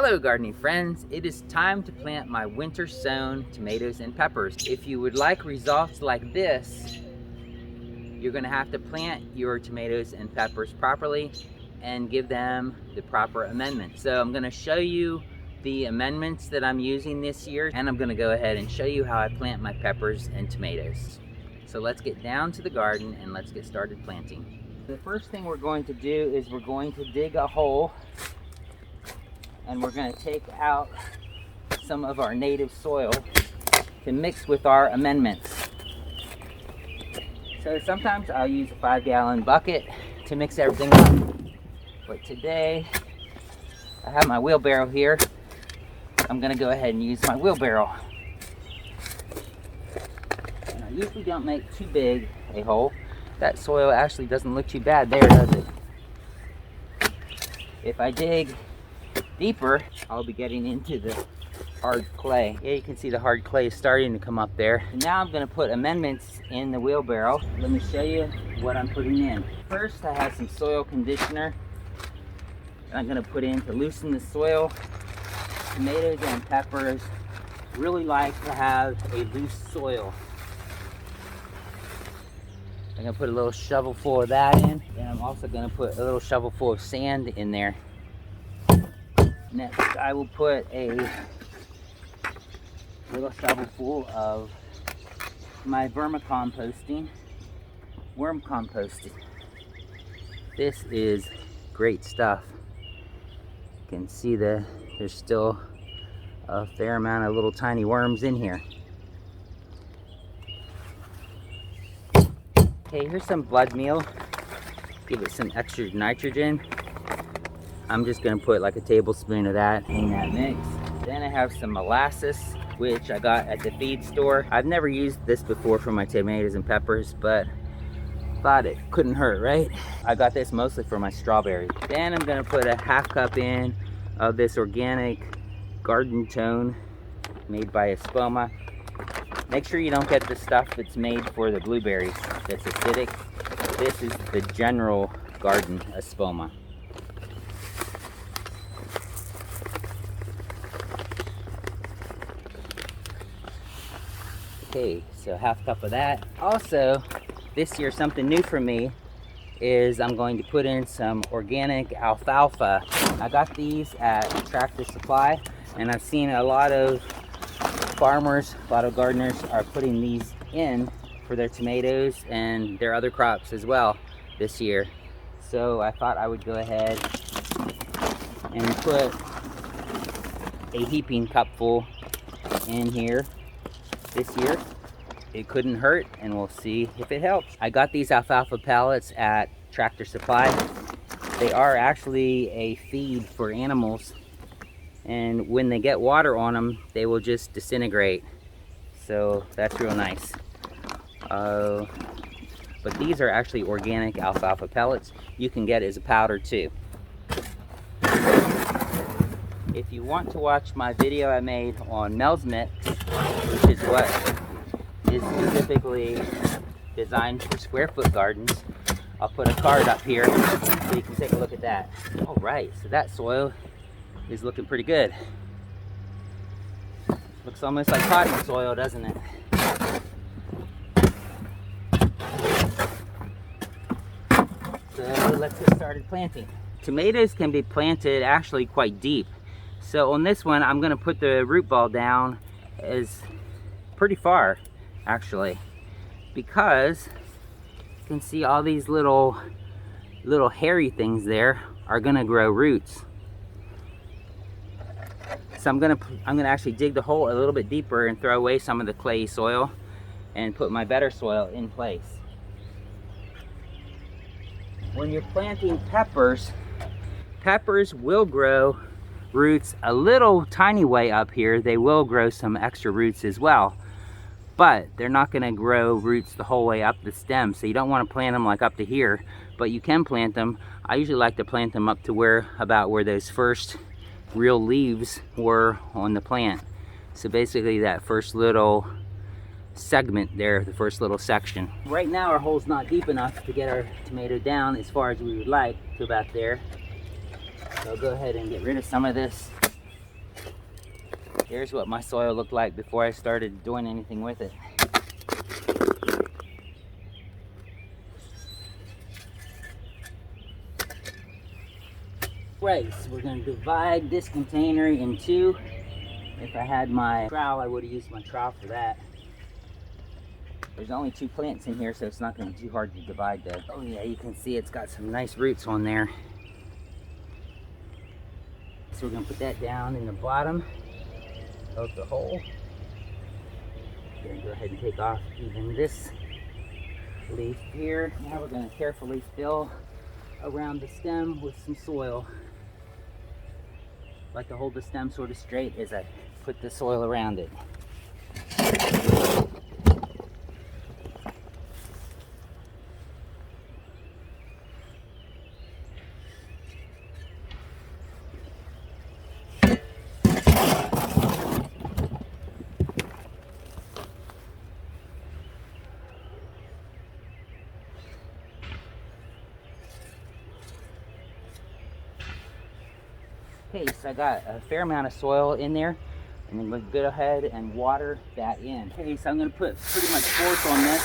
Hello gardening friends, it is time to plant my winter sown tomatoes and peppers. If you would like results like this, you're going to have to plant your tomatoes and peppers properly and give them the proper amendments. So I'm going to show you the amendments that I'm using this year, and I'm going to go ahead and show you how I plant my peppers and tomatoes. So let's get down to the garden and let's get started planting. The first thing we're going to do is we're going to dig a hole, and we're going to take out some of our native soil to mix with our amendments. So sometimes I'll use a 5-gallon bucket to mix everything up, but today I have my wheelbarrow here. I'm going to go ahead and use my wheelbarrow. And I usually don't make too big a hole. That soil actually doesn't look too bad there, does it? If I dig deeper, I'll be getting into the hard clay. Yeah, you can see the hard clay is starting to come up there. And now I'm going to put amendments in the wheelbarrow. Let me show you what I'm putting in. First, I have some soil conditioner I'm going to put in to loosen the soil. Tomatoes and peppers really like to have a loose soil. I'm going to put a little shovel full of that in, and I'm also going to put a little shovel full of sand in there. Next, I will put a little shovel full of my vermicomposting, worm composting. This is great stuff. You can see there's still a fair amount of little tiny worms in here. Okay, here's some blood meal. Give it some extra nitrogen. I'm just going to put like a tablespoon of that in that mix. Then I have some molasses, which I got at the feed store. I've never used this before for my tomatoes and peppers, but thought it couldn't hurt, right? I got this mostly for my strawberries. Then I'm going to put a half cup in of this organic garden tone made by Espoma. Make sure you don't get the stuff that's made for the blueberries that's acidic. This is the general garden Espoma. Okay, so half cup of that. Also, this year something new for me is I'm going to put in some organic alfalfa. I got these at Tractor Supply, and I've seen a lot of farmers, a lot of gardeners are putting these in for their tomatoes and their other crops as well this year. So I thought I would go ahead and put a heaping cupful in here this year. It couldn't hurt, and we'll see if it helps. I got these alfalfa pellets at Tractor Supply. They are actually a feed for animals, and when they get water on them, they will just disintegrate. So that's real nice. But these are actually organic alfalfa pellets. You can get it as a powder too. If you want to watch my video I made on Mel's Mix, which is what is specifically designed for square foot gardens, I'll put a card up here so you can take a look at that. All right, so that soil is looking pretty good. Looks almost like potting soil, doesn't it? So let's get started planting. Tomatoes can be planted actually quite deep. So on this one, I'm going to put the root ball down as pretty far, actually, because you can see all these little hairy things there are going to grow roots. So I'm going to actually dig the hole a little bit deeper and throw away some of the clay soil and put my better soil in place. When you're planting peppers, peppers will grow roots a little tiny way up here. They will grow some extra roots as well, but they're not going to grow roots the whole way up the stem. So you don't want to plant them like up to here, but you can plant them. I usually like to plant them up to about where those first real leaves were on the plant. So basically that first little segment there, the first little section. Right now our hole's not deep enough to get our tomato down as far as we would like, to about there. So I'll go ahead and get rid of some of this Here's what my soil looked like before I started doing anything with it. Right, so we're going to divide this container in two. If I had my trowel, I would have used my trowel for that. There's only 2 plants in here, so it's not going to be too hard to divide though. Oh yeah, you can see it's got some nice roots on there. So we're going to put that down in the bottom of the hole. Going to go ahead and take off even this leaf here. Now we're going to carefully fill around the stem with some soil. Like to hold the stem sort of straight as I put the soil around it. Okay, so I got a fair amount of soil in there, and then we'll go ahead and water that in. Okay, so I'm going to put pretty much force on this.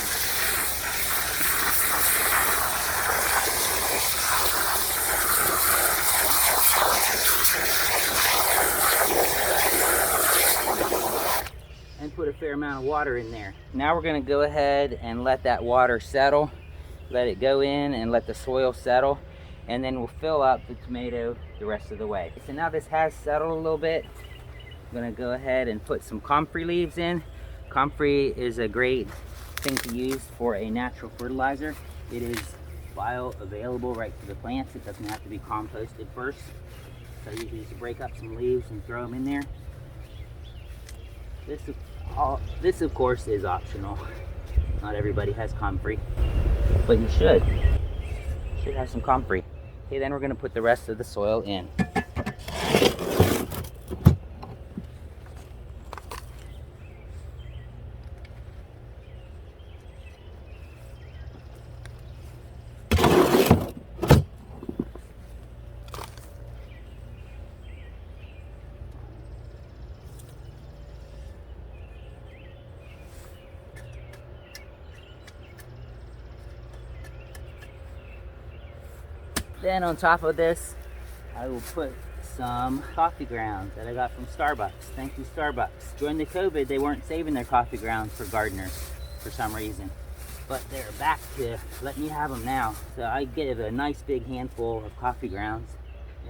And put a fair amount of water in there. Now we're going to go ahead and let that water settle. Let it go in and let the soil settle. And then we'll fill up the tomato the rest of the way. So now this has settled a little bit. I'm gonna go ahead and put some comfrey leaves in. Comfrey is a great thing to use for a natural fertilizer. It is bioavailable right to the plants. It doesn't have to be composted first. So you can just break up some leaves and throw them in there. This of course is optional. Not everybody has comfrey, but you should have some comfrey. Okay, then we're going to put the rest of the soil in. Then on top of this, I will put some coffee grounds that I got from Starbucks. Thank you, Starbucks. During the COVID, they weren't saving their coffee grounds for gardeners for some reason, but they're back to letting you have them now. So I get a nice big handful of coffee grounds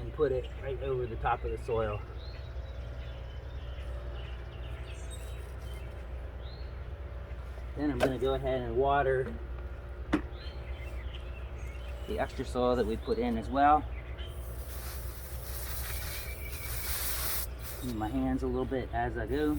and put it right over the top of the soil. Then I'm going to go ahead and water the extra soil that we put in as well. Use my hands a little bit as I go.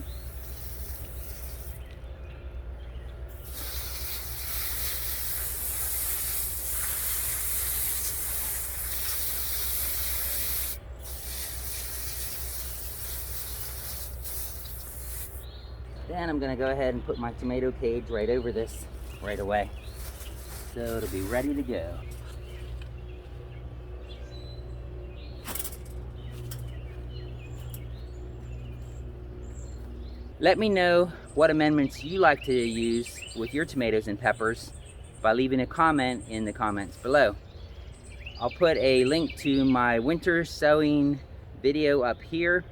Then I'm going to go ahead and put my tomato cage right over this right away, so it'll be ready to go. Let me know what amendments you like to use with your tomatoes and peppers by leaving a comment in the comments below. I'll put a link to my winter sowing video up here.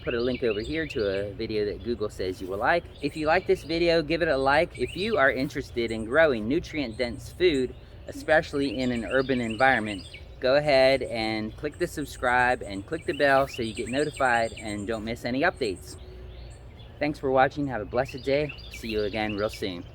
Put a link over here to a video that Google says you will like. If you like this video, give it a like. If you are interested in growing nutrient-dense food, especially in an urban environment, go ahead and click the subscribe and click the bell so you get notified and don't miss any updates. Thanks for watching. Have a blessed day. See you again real soon.